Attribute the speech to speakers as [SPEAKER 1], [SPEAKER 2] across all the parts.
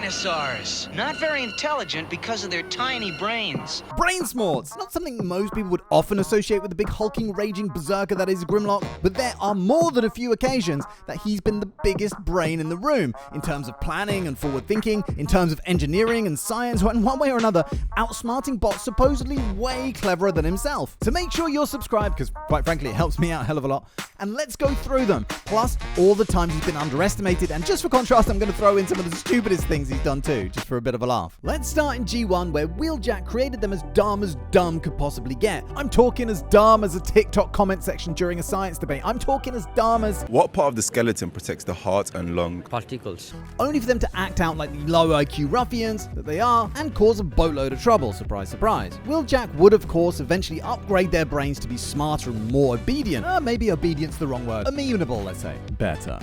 [SPEAKER 1] dinosaurs. Not very intelligent because of their tiny brains.
[SPEAKER 2] Brain smarts, not something most people would often associate with the big hulking raging berserker that is Grimlock, but there are more than a few occasions that he's been the biggest brain in the room, in terms of planning and forward thinking, in terms of engineering and science, and one way or another, outsmarting bots supposedly way cleverer than himself. So make sure you're subscribed, because quite frankly it helps me out a hell of a lot, and let's go through them, plus all the times he's been underestimated, and just for contrast I'm going to throw in some of the stupidest things he's done too, just for a bit of a laugh. Let's start in G1, where Wheeljack created them as dumb could possibly get. I'm talking as dumb as a TikTok comment section during a science debate. I'm talking as dumb as...
[SPEAKER 3] What part of the skeleton protects the heart and lung?
[SPEAKER 4] Particles.
[SPEAKER 2] Only for them to act out like the low IQ ruffians that they are and cause a boatload of trouble, surprise surprise. Wheeljack would of course eventually upgrade their brains to be smarter and more obedient. Maybe obedient's the wrong word. Amenable, let's say. Better.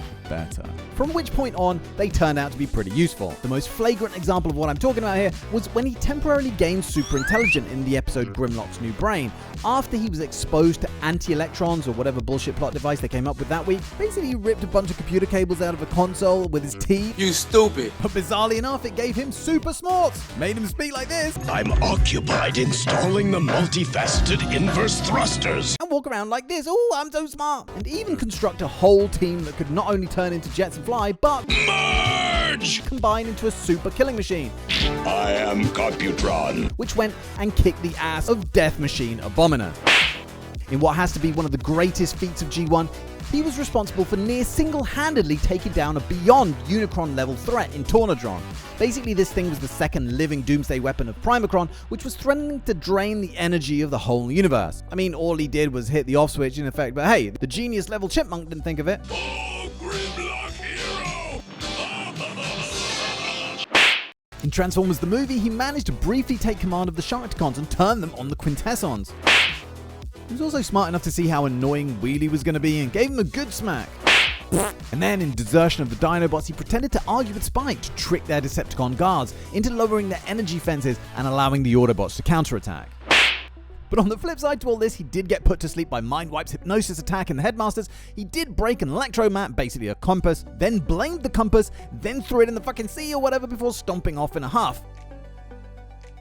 [SPEAKER 2] From which point on, they turned out to be pretty useful. The most flagrant example of what I'm talking about here was when he temporarily gained super intelligent in the episode Grimlock's New Brain, after he was exposed to anti-electrons or whatever bullshit plot device they came up with that week. Basically, he ripped a bunch of computer cables out of a console with his teeth.
[SPEAKER 5] You stupid.
[SPEAKER 2] But bizarrely enough, it gave him super smarts. Made him speak like this.
[SPEAKER 6] I'm occupied installing the multifaceted inverse thrusters.
[SPEAKER 2] And walk around like this. Oh, I'm so smart. And even construct a whole team that could not only turn into jets and fly, but
[SPEAKER 6] Merge!
[SPEAKER 2] combine into a super killing machine.
[SPEAKER 6] I am Computron.
[SPEAKER 2] Which went and kicked the ass of Death Machine Abomina. In what has to be one of the greatest feats of G1, he was responsible for near single-handedly taking down a beyond Unicron-level threat in Tornadron. Basically, this thing was the second living doomsday weapon of Primacron, which was threatening to drain the energy of the whole universe. I mean, all he did was hit the off switch in effect, but hey, the genius-level chipmunk didn't think of it.
[SPEAKER 6] Oh, Grimlock hero!
[SPEAKER 2] In Transformers the movie, he managed to briefly take command of the Sharkticons and turn them on the Quintessons. He was also smart enough to see how annoying Wheelie was going to be and gave him a good smack. And then, in Desertion of the Dinobots, he pretended to argue with Spike to trick their Decepticon guards into lowering their energy fences and allowing the Autobots to counterattack. But on the flip side to all this, he did get put to sleep by Mindwipe's hypnosis attack in the Headmasters. He did break an electromat, basically a compass, then blamed the compass, then threw it in the fucking sea or whatever before stomping off in a huff.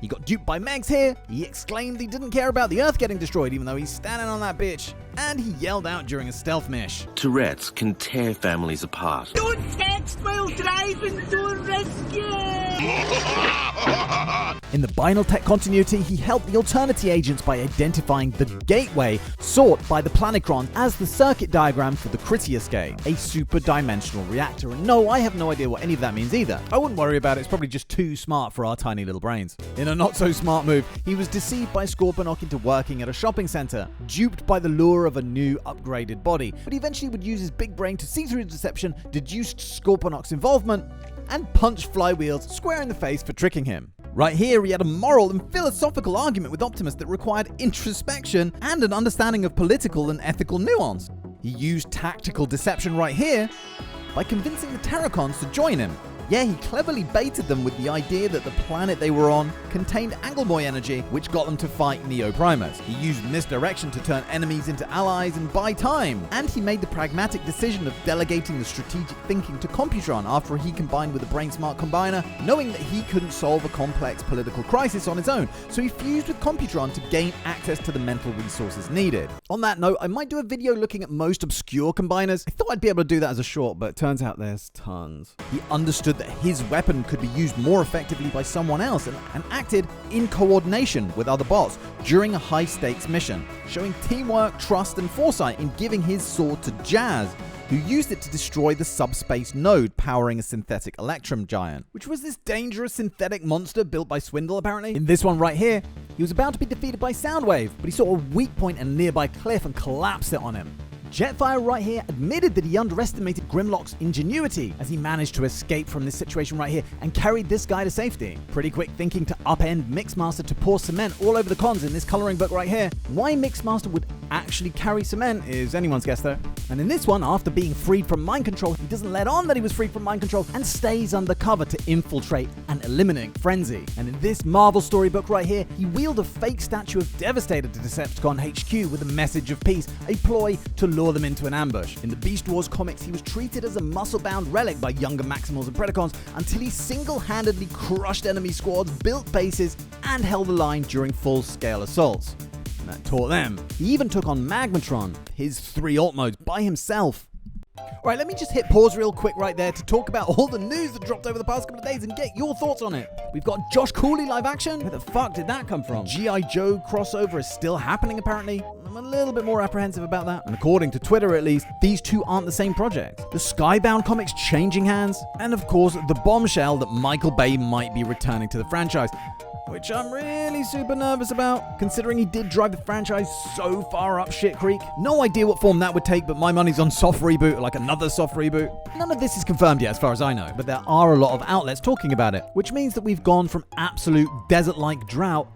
[SPEAKER 2] He got duped by Megs here, he exclaimed he didn't care about the Earth getting destroyed even though he's standing on that bitch, and he yelled out during a stealth mish.
[SPEAKER 7] Tourette's can tear families apart.
[SPEAKER 8] Don't text while driving, don't rescue!
[SPEAKER 2] In the Binaltech continuity, he helped the Alternity agents by identifying the gateway sought by the Planetron as the circuit diagram for the Critias gate, a super-dimensional reactor. And no, I have no idea what any of that means either. I wouldn't worry about it, it's probably just too smart for our tiny little brains. In a not-so-smart move, he was deceived by Scorponok into working at a shopping center, duped by the lure of a new upgraded body, but he eventually would use his big brain to see through the deception, deduced Scorponok's involvement, and punched Flywheels square in the face for tricking him. Right here, he had a moral and philosophical argument with Optimus that required introspection and an understanding of political and ethical nuance. He used tactical deception right here by convincing the Terracons to join him. Yeah, he cleverly baited them with the idea that the planet they were on contained Anglemoy energy, which got them to fight Neo Primus. He used misdirection to turn enemies into allies and buy time. And he made the pragmatic decision of delegating the strategic thinking to Computron after he combined with the Brain Smart Combiner, knowing that he couldn't solve a complex political crisis on his own. So he fused with Computron to gain access to the mental resources needed. On that note, I might do a video looking at most obscure combiners. I thought I'd be able to do that as a short, but it turns out there's tons. He understood that his weapon could be used more effectively by someone else and acted in coordination with other bots during a high-stakes mission, showing teamwork, trust, and foresight in giving his sword to Jazz, who used it to destroy the subspace node powering a synthetic Electrum giant, which was this dangerous synthetic monster built by Swindle apparently. In this one right here, he was about to be defeated by Soundwave, but he saw a weak point in a nearby cliff and collapsed it on him. Jetfire right here admitted that he underestimated Grimlock's ingenuity as he managed to escape from this situation right here and carried this guy to safety. Pretty quick thinking to upend Mixmaster to pour cement all over the cons in this coloring book right here. Why Mixmaster would actually carry cement is anyone's guess though. And in this one, after being freed from mind control, he doesn't let on that he was freed from mind control and stays undercover to infiltrate and eliminate Frenzy. And in this Marvel storybook right here, he wheeled a fake statue of Devastator to Decepticon HQ with a message of peace, a ploy to lure them into an ambush. In the Beast Wars comics, he was treated as a muscle-bound relic by younger Maximals and Predacons until he single-handedly crushed enemy squads, built bases, and held the line during full-scale assaults. And that taught them. He even took on Magmatron, his 3 alt modes, by himself. Alright, let me just hit pause real quick right there to talk about all the news that dropped over the past couple of days and get your thoughts on it. We've got Josh Cooley live action. Where the fuck did that come from? G.I. Joe crossover is still happening apparently. I'm a little bit more apprehensive about that. And according to Twitter at least, these two aren't the same project. The Skybound comics changing hands. And of course, the bombshell that Michael Bay might be returning to the franchise, which I'm really super nervous about, considering he did drive the franchise so far up shit creek. No idea what form that would take, but my money's on soft reboot, like another soft reboot. None of this is confirmed yet as far as I know, but there are a lot of outlets talking about it, which means that we've gone from absolute desert-like drought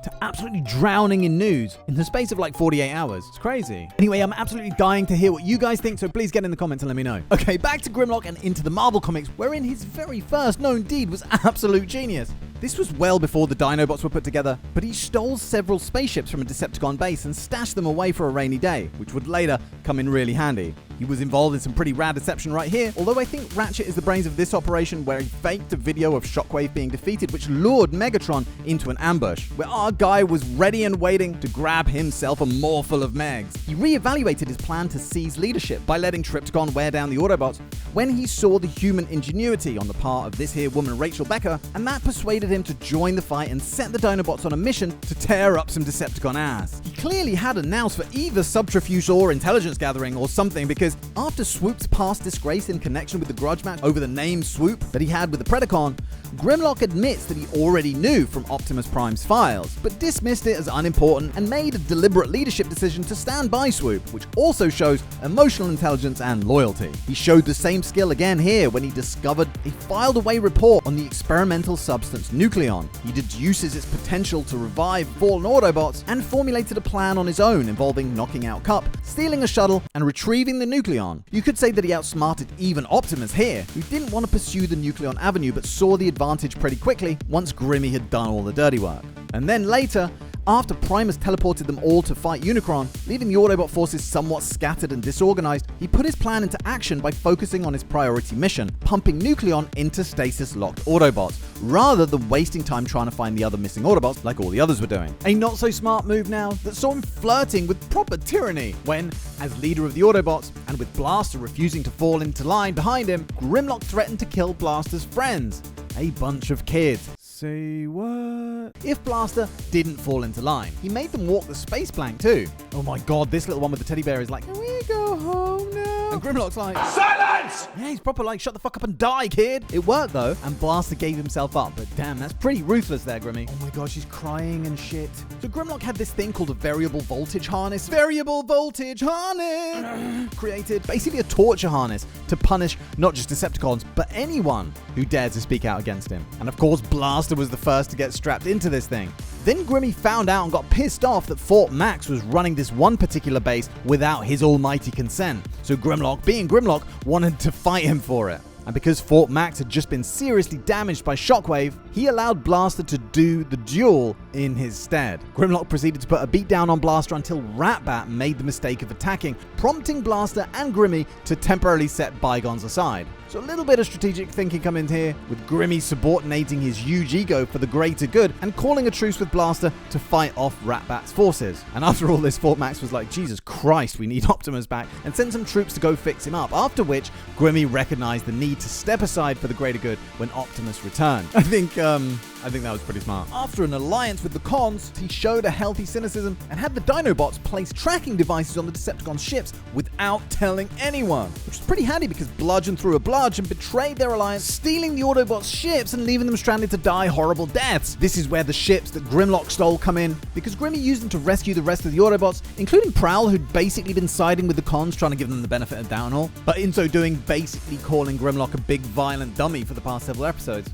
[SPEAKER 2] to absolutely drowning in news in the space of like 48 hours. It's crazy. Anyway, I'm absolutely dying to hear what you guys think, so please get in the comments and let me know. Okay, back to Grimlock and into the Marvel comics, wherein his very first known deed was absolute genius. This was well before the Dinobots were put together, but he stole several spaceships from a Decepticon base and stashed them away for a rainy day, which would later come in really handy. He was involved in some pretty rad deception right here, although I think Ratchet is the brains of this operation, where he faked a video of Shockwave being defeated, which lured Megatron into an ambush, where our guy was ready and waiting to grab himself a morsel of Megs. He reevaluated his plan to seize leadership by letting Trypticon wear down the Autobots when he saw the human ingenuity on the part of this here woman Rachel Becker, and that persuaded him to join the fight and set the Dinobots on a mission to tear up some Decepticon ass. He clearly had a nous for either subterfuge or intelligence gathering or something, because after Swoop's past disgrace in connection with the grudge match over the name Swoop that he had with the Predacon, Grimlock admits that he already knew from Optimus Prime's files, but dismissed it as unimportant and made a deliberate leadership decision to stand by Swoop, which also shows emotional intelligence and loyalty. He showed the same skill again here when he discovered a filed away report on the experimental substance Nucleon. He deduces its potential to revive fallen Autobots and formulated a plan on his own involving knocking out Cup, stealing a shuttle, and retrieving the Nucleon. You could say that he outsmarted even Optimus here, who didn't want to pursue the Nucleon avenue but saw the advantage pretty quickly once Grimmy had done all the dirty work. And then later, after Primus teleported them all to fight Unicron, leaving the Autobot forces somewhat scattered and disorganized, he put his plan into action by focusing on his priority mission, pumping Nucleon into stasis-locked Autobots, rather than wasting time trying to find the other missing Autobots like all the others were doing. A not-so-smart move now that saw him flirting with proper tyranny when, as leader of the Autobots, and with Blaster refusing to fall into line behind him, Grimlock threatened to kill Blaster's friends, a bunch of kids. Say what? If Blaster didn't fall into line, he made them walk the space plank too. Oh my god, this little one with the teddy bear is like, can we go home now? And Grimlock's like, silence! Yeah, he's proper like, shut the fuck up and die, kid. It worked though, and Blaster gave himself up, but damn, that's pretty ruthless there, Grimmy. Oh my god, she's crying and shit. So Grimlock had this thing called a variable voltage harness. Variable voltage harness! Created basically a torture harness to punish not just Decepticons, but anyone who dared to speak out against him. And of course, Blaster was the first to get strapped into this thing. Then Grimmy found out and got pissed off that Fort Max was running this one particular base without his almighty consent. So Grimlock, being Grimlock, wanted to fight him for it. And because Fort Max had just been seriously damaged by Shockwave, he allowed Blaster to do the duel in his stead. Grimlock proceeded to put a beat down on Blaster until Ratbat made the mistake of attacking, prompting Blaster and Grimmy to temporarily set bygones aside. So a little bit of strategic thinking come in here, with Grimmy subordinating his huge ego for the greater good and calling a truce with Blaster to fight off Ratbat's forces. And after all this, Fort Max was like, Jesus Christ, we need Optimus back, and sent some troops to go fix him up, after which Grimmy recognized the need to step aside for the greater good when Optimus returned. I think that was pretty smart. After an alliance with the Cons, he showed a healthy cynicism and had the Dinobots place tracking devices on the Decepticon ships without telling anyone, which was pretty handy because Bludgeon threw a bludge and betrayed their alliance, stealing the Autobots' ships and leaving them stranded to die horrible deaths. This is where the ships that Grimlock stole come in, because Grimmy used them to rescue the rest of the Autobots, including Prowl, who'd basically been siding with the Cons, trying to give them the benefit of doubt and all, but in so doing basically calling Grimlock a big violent dummy for the past several episodes.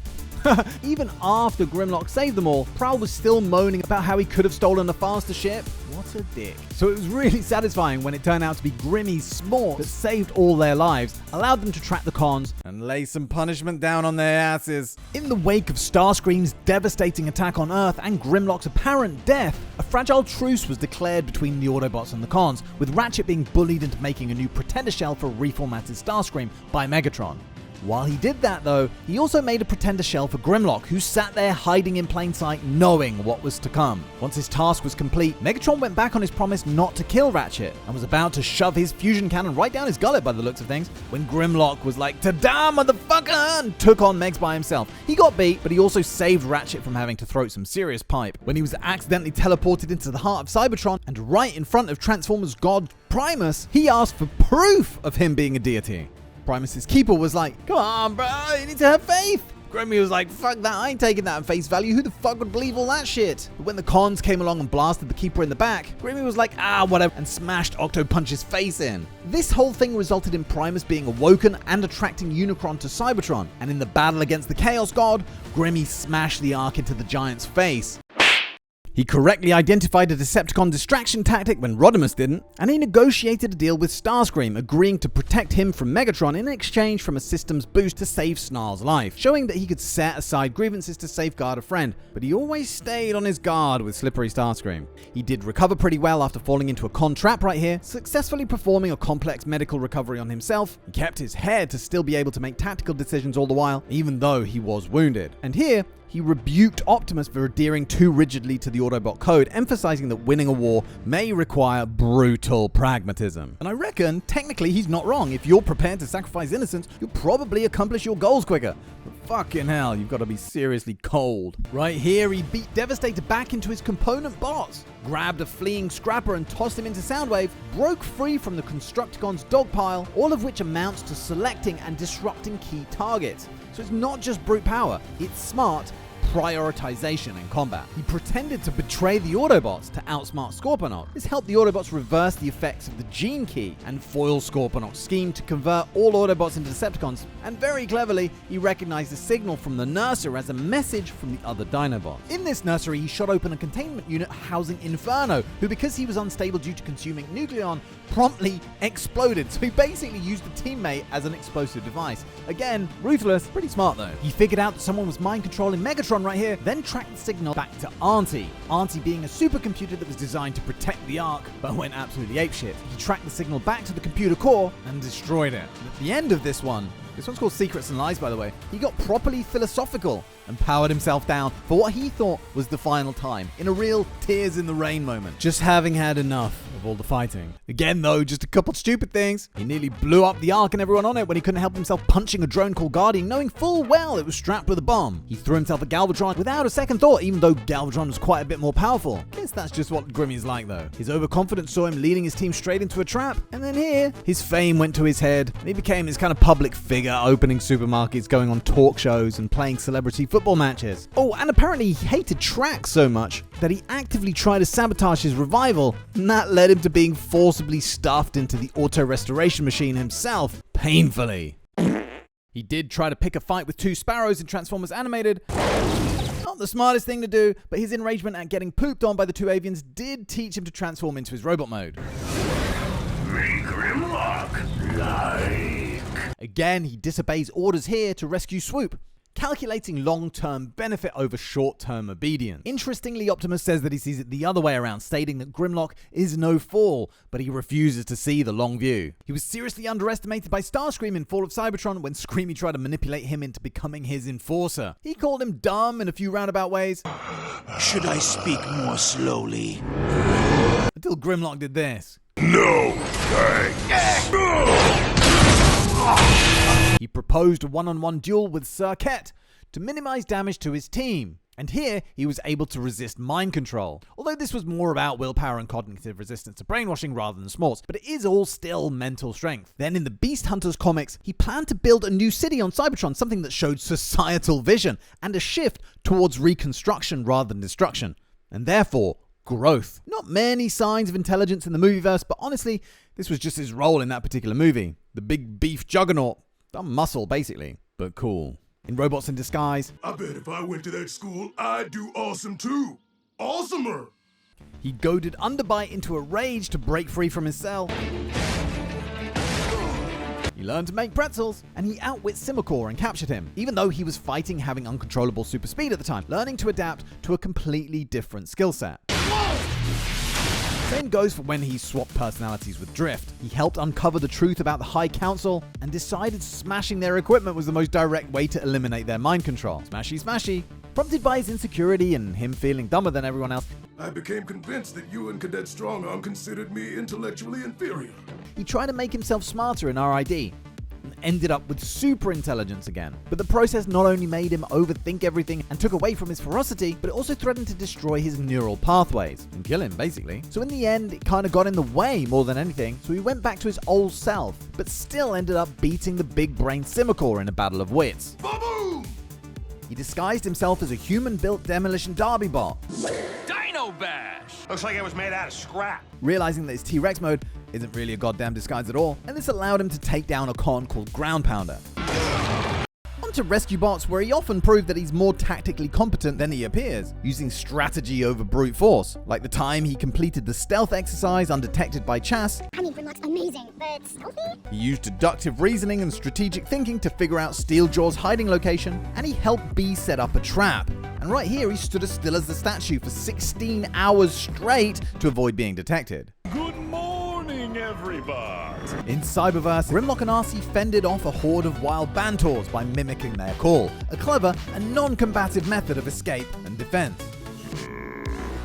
[SPEAKER 2] Even after Grimlock saved them all, Prowl was still moaning about how he could have stolen a faster ship. What a dick. So it was really satisfying when it turned out to be Grimmy's smart that saved all their lives, allowed them to track the cons, and lay some punishment down on their asses. In the wake of Starscream's devastating attack on Earth and Grimlock's apparent death, a fragile truce was declared between the Autobots and the cons, with Ratchet being bullied into making a new pretender shell for reformatted Starscream by Megatron. While he did that though, he also made a pretender shell for Grimlock, who sat there hiding in plain sight knowing what was to come. Once his task was complete, Megatron went back on his promise not to kill Ratchet, and was about to shove his fusion cannon right down his gullet by the looks of things, when Grimlock was like, "Ta-da, motherfucker!" and took on Megs by himself. He got beat, but he also saved Ratchet from having to throat some serious pipe. When he was accidentally teleported into the heart of Cybertron, and right in front of Transformers god Primus, he asked for proof of him being a deity. Primus's keeper was like, "Come on, bro, you need to have faith." Grimmy was like, "Fuck that, I ain't taking that at face value. Who the fuck would believe all that shit?" But when the cons came along and blasted the keeper in the back, Grimmy was like, whatever, and smashed Octopunch's face in. This whole thing resulted in Primus being awoken and attracting Unicron to Cybertron, and in the battle against the Chaos God, Grimmy smashed the Ark into the giant's face. He correctly identified a Decepticon distraction tactic when Rodimus didn't, and he negotiated a deal with Starscream, agreeing to protect him from Megatron in exchange from a systems boost to save Snarl's life, showing that he could set aside grievances to safeguard a friend, but he always stayed on his guard with Slippery Starscream. He did recover pretty well after falling into a con trap right here, successfully performing a complex medical recovery on himself. He kept his head to still be able to make tactical decisions all the while, even though he was wounded. And here, he rebuked Optimus for adhering too rigidly to the Autobot code, emphasizing that winning a war may require brutal pragmatism. And I reckon, technically, he's not wrong. If you're prepared to sacrifice innocence, you'll probably accomplish your goals quicker. But fucking hell, you've got to be seriously cold. Right here, he beat Devastator back into his component box, grabbed a fleeing Scrapper and tossed him into Soundwave, broke free from the Constructicon's dogpile, all of which amounts to selecting and disrupting key targets. So it's not just brute power, it's smart prioritization in combat. He pretended to betray the Autobots to outsmart Scorponok. This helped the Autobots reverse the effects of the Gene Key and foil Scorponok's scheme to convert all Autobots into Decepticons, and very cleverly, he recognized the signal from the Nurser as a message from the other Dinobots. In this nursery, he shot open a containment unit housing Inferno, who, because he was unstable due to consuming Nucleon, promptly exploded. So he basically used a teammate as an explosive device. Again, ruthless, pretty smart though. He figured out that someone was mind controlling Megatron right here, then tracked the signal back to Auntie. Auntie being a supercomputer that was designed to protect the Ark, but went absolutely apeshit. He tracked the signal back to the computer core and destroyed it. And at the end of this one's called Secrets and Lies, by the way, he got properly philosophical and powered himself down for what he thought was the final time, in a real tears in the rain moment, just having had enough of all the fighting. Again though, just a couple stupid things. He nearly blew up the Ark and everyone on it when he couldn't help himself punching a drone called Guardian, knowing full well it was strapped with a bomb. He threw himself at Galvatron without a second thought, even though Galvatron was quite a bit more powerful. Guess that's just what Grimmy's like though. His overconfidence saw him leading his team straight into a trap, and then here, his fame went to his head, and he became this kind of public figure, opening supermarkets, going on talk shows, and playing celebrity football matches. Oh, and apparently he hated tracks so much that he actively tried to sabotage his revival, and that led him to being forcibly stuffed into the auto restoration machine himself, painfully. He did try to pick a fight with two Sparrows in Transformers Animated. Not the smartest thing to do, but his enragement at getting pooped on by the two avians did teach him to transform into his robot mode.
[SPEAKER 6] Me Grimlock like.
[SPEAKER 2] Again, he disobeys orders here to rescue Swoop, calculating long-term benefit over short-term obedience. Interestingly, Optimus says that he sees it the other way around, stating that Grimlock is no fool, but he refuses to see the long view. He was seriously underestimated by Starscream in Fall of Cybertron when Screamy tried to manipulate him into becoming his enforcer. He called him dumb in a few roundabout ways.
[SPEAKER 6] Should I speak more slowly?
[SPEAKER 2] Until Grimlock did this.
[SPEAKER 6] No, thanks.
[SPEAKER 2] He proposed a one-on-one duel with Circuit to minimize damage to his team. And here, he was able to resist mind control. Although this was more about willpower and cognitive resistance to brainwashing rather than smarts, but it is all still mental strength. Then in the Beast Hunters comics, he planned to build a new city on Cybertron, something that showed societal vision and a shift towards reconstruction rather than destruction. And therefore, growth. Not many signs of intelligence in the movieverse, but honestly, this was just his role in that particular movie. The big beef juggernaut. Dumb muscle, basically, but cool. In Robots in Disguise,
[SPEAKER 6] I bet if I went to that school, I'd do awesome too. Awesomer!
[SPEAKER 2] He goaded Underbite into a rage to break free from his cell. He learned to make pretzels, and he outwits Simicore and captured him, even though he was fighting having uncontrollable super speed at the time, learning to adapt to a completely different skill set. Same goes for when he swapped personalities with Drift. He helped uncover the truth about the High Council and decided smashing their equipment was the most direct way to eliminate their mind control. Smashy smashy. Prompted by his insecurity and him feeling dumber than everyone else,
[SPEAKER 4] I became convinced that you and Cadet Strongarm considered me intellectually inferior.
[SPEAKER 2] he tried to make himself smarter in RID. Ended up with super intelligence again. But the process not only made him overthink everything and took away from his ferocity, but it also threatened to destroy his neural pathways and kill him, basically. So in the end, it kind of got in the way more than anything, so he went back to his old self, but still ended up beating the big brain Simicore in a battle of wits.
[SPEAKER 4] Ba-boom!
[SPEAKER 2] He disguised himself as a human-built demolition derby bot,
[SPEAKER 6] Dino Bash! Looks like it was made out of scrap.
[SPEAKER 2] realizing that his T-Rex mode isn't really a goddamn disguise at all, and this allowed him to take down a con called Ground Pounder. On to Rescue Bots, where he often proved that he's more tactically competent than he appears, using strategy over brute force, like the time he completed the stealth exercise undetected by Chas.
[SPEAKER 5] I mean, Grimlock's amazing, but stealthy?
[SPEAKER 2] He used deductive reasoning and strategic thinking to figure out Steeljaw's hiding location, and he helped B set up a trap. And right here, he stood as still as the statue for 16 hours straight to avoid being detected.
[SPEAKER 6] Good morning, everybody.
[SPEAKER 2] In Cyberverse, Grimlock and RC fended off a horde of wild Bantors by mimicking their call, a clever and non-combative method of escape and defense.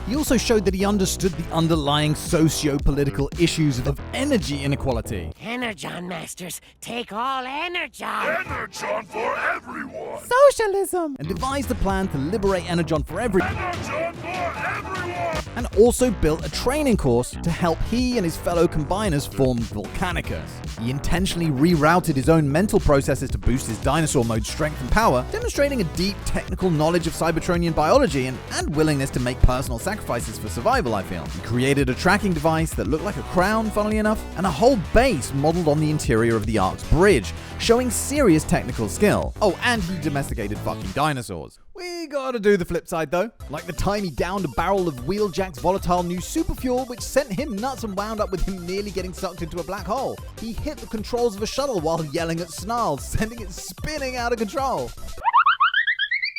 [SPEAKER 2] He also showed that he understood the underlying socio-political issues of energy inequality.
[SPEAKER 8] Energon Masters, take all Energon.
[SPEAKER 4] Energon for everyone!
[SPEAKER 2] Socialism! And devised a plan to liberate Energon for everyone.
[SPEAKER 4] Energon for everyone!
[SPEAKER 2] And also built a training course to help he and his fellow combiners form Volcanicus. He intentionally rerouted his own mental processes to boost his dinosaur mode strength and power, demonstrating a deep technical knowledge of Cybertronian biology and willingness to make personal sacrifices for survival, I feel. He created a tracking device that looked like a crown, funnily enough, and a whole base modeled on the interior of the Ark's bridge, showing serious technical skill. Oh, and he domesticated fucking dinosaurs. We gotta do the flip side though. Like the time he downed a barrel of Wheeljack's volatile new super fuel, which sent him nuts and wound up with him nearly getting sucked into a black hole. He hit the controls of a shuttle while yelling at Snarl, sending it spinning out of control.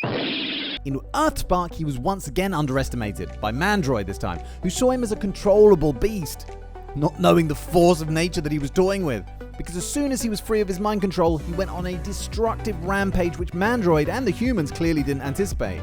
[SPEAKER 2] In Earthspark, he was once again underestimated, by Mandroid this time, who saw him as a controllable beast, not knowing the force of nature that he was toying with. Because as soon as he was free of his mind control, he went on a destructive rampage which Mandroid and the humans clearly didn't anticipate.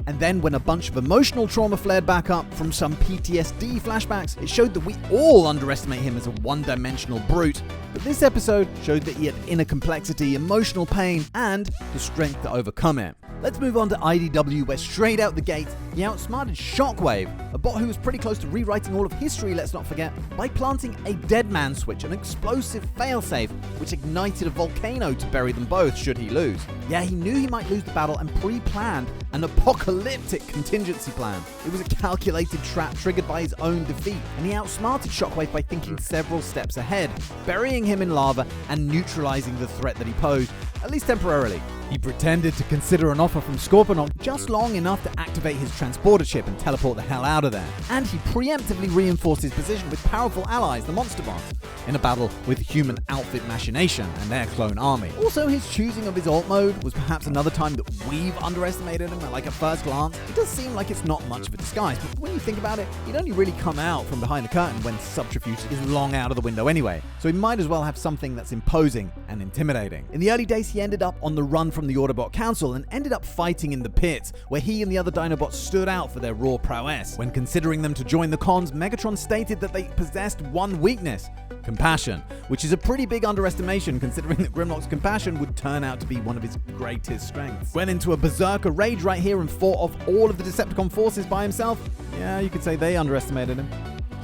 [SPEAKER 2] And then when a bunch of emotional trauma flared back up from some PTSD flashbacks, it showed that we all underestimate him as a one-dimensional brute. But this episode showed that he had inner complexity, emotional pain, and the strength to overcome it. Let's move on to IDW, where straight out the gate, he outsmarted Shockwave, a bot who was pretty close to rewriting all of history, let's not forget, by planting a dead man switch, an explosive failsafe, which ignited a volcano to bury them both should he lose. Yeah, he knew he might lose the battle and pre-planned an apocalyptic contingency plan. It was a calculated trap triggered by his own defeat, and he outsmarted Shockwave by thinking several steps ahead, burying him in lava and neutralizing the threat that he posed, at least temporarily. He pretended to consider an offer from Scorponok just long enough to activate his transporter chip and teleport the hell out of there. And he preemptively reinforced his position with powerful allies, the Monster Bots, in a battle with Human Outfit Machination and their clone army. Also, his choosing of his alt mode was perhaps another time that we've underestimated him, like at first glance. It does seem like it's not much of a disguise, but when you think about it, he'd only really come out from behind the curtain when subterfuge is long out of the window anyway, so he might as well have something that's imposing and intimidating. In the early days, he ended up on the run from the Autobot Council and ended up fighting in the pit, where he and the other Dinobots stood out for their raw prowess. When considering them to join the cons, Megatron stated that they possessed one weakness: compassion, which is a pretty big underestimation considering that Grimlock's compassion would turn out to be one of his greatest strengths. Went into a berserker rage right here and fought off all of the Decepticon forces by himself. Yeah, you could say they underestimated him.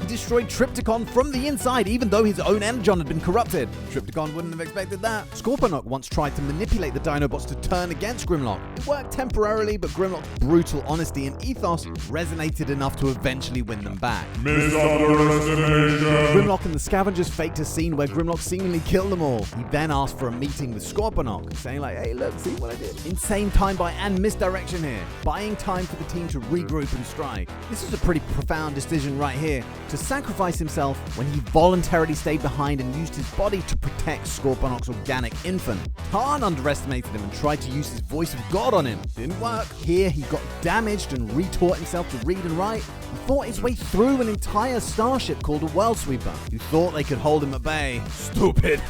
[SPEAKER 2] He destroyed Trypticon from the inside, even though his own energon had been corrupted. Trypticon wouldn't have expected that. Scorponok once tried to manipulate the Dinobots to turn against Grimlock. It worked temporarily, but Grimlock's brutal honesty and ethos resonated enough to eventually win them back. Grimlock and the Scavengers faked a scene where Grimlock seemingly killed them all. He then asked for a meeting with Scorponok, saying like, hey look, see what I did? Insane time buy and misdirection here. Buying time for the team to regroup and strike. This is a pretty profound decision right here, to sacrifice himself when he voluntarily stayed behind and used his body to protect Scorponok's organic infant. Tarn underestimated him and tried to use his voice of God on him. Didn't work. Here he got damaged and retaught himself to read and write. He fought his way through an entire starship called a World Sweeper, who thought they could hold him at bay. Stupid.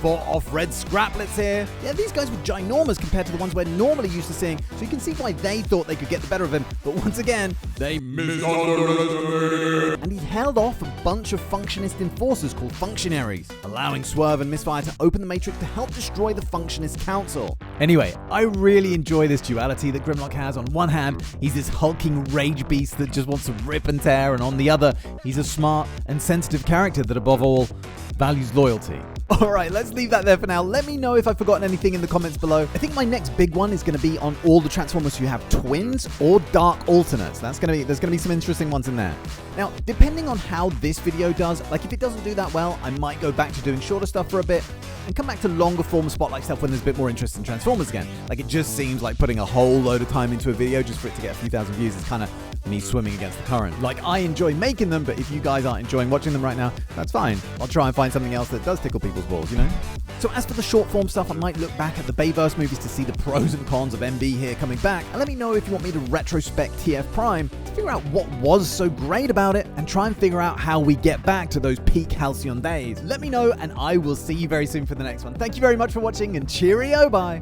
[SPEAKER 2] Fought off red scraplets here. Yeah, these guys were ginormous compared to the ones we're normally used to seeing, so you can see why they thought they could get the better of him, but once again, they misunderestimated. And he held off a bunch of Functionist enforcers called Functionaries, allowing Swerve and Misfire to open the Matrix to help destroy the Functionist Council. Anyway, I really enjoy this duality that Grimlock has. On one hand, he's this hulking rage beast that just wants to rip and tear, and on the other, he's a smart and sensitive character that above all, values loyalty. Alright, let's leave that there for now. Let me know if I've forgotten anything in the comments below. I think my next big one is going to be on all the Transformers who have twins or dark alternates. There's going to be some interesting ones in there. Now, depending on how this video does, like if it doesn't do that well, I might go back to doing shorter stuff for a bit and come back to longer form spotlight stuff when there's a bit more interest in Transformers again. Like it just seems like putting a whole load of time into a video just for it to get a few thousand views is kind of me swimming against the current. Like I enjoy making them, but if you guys aren't enjoying watching them right now, that's fine. I'll try and find something else that does tickle people's balls, you know? So as for the short form stuff, I might look back at the Bayverse movies to see the pros and cons of MB here coming back, and let me know if you want me to retrospect TF Prime to figure out what was so great about it and try and figure out how we get back to those peak Halcyon days. Let me know, and I will see you very soon for the next one. Thank you very much for watching, and cheerio, bye!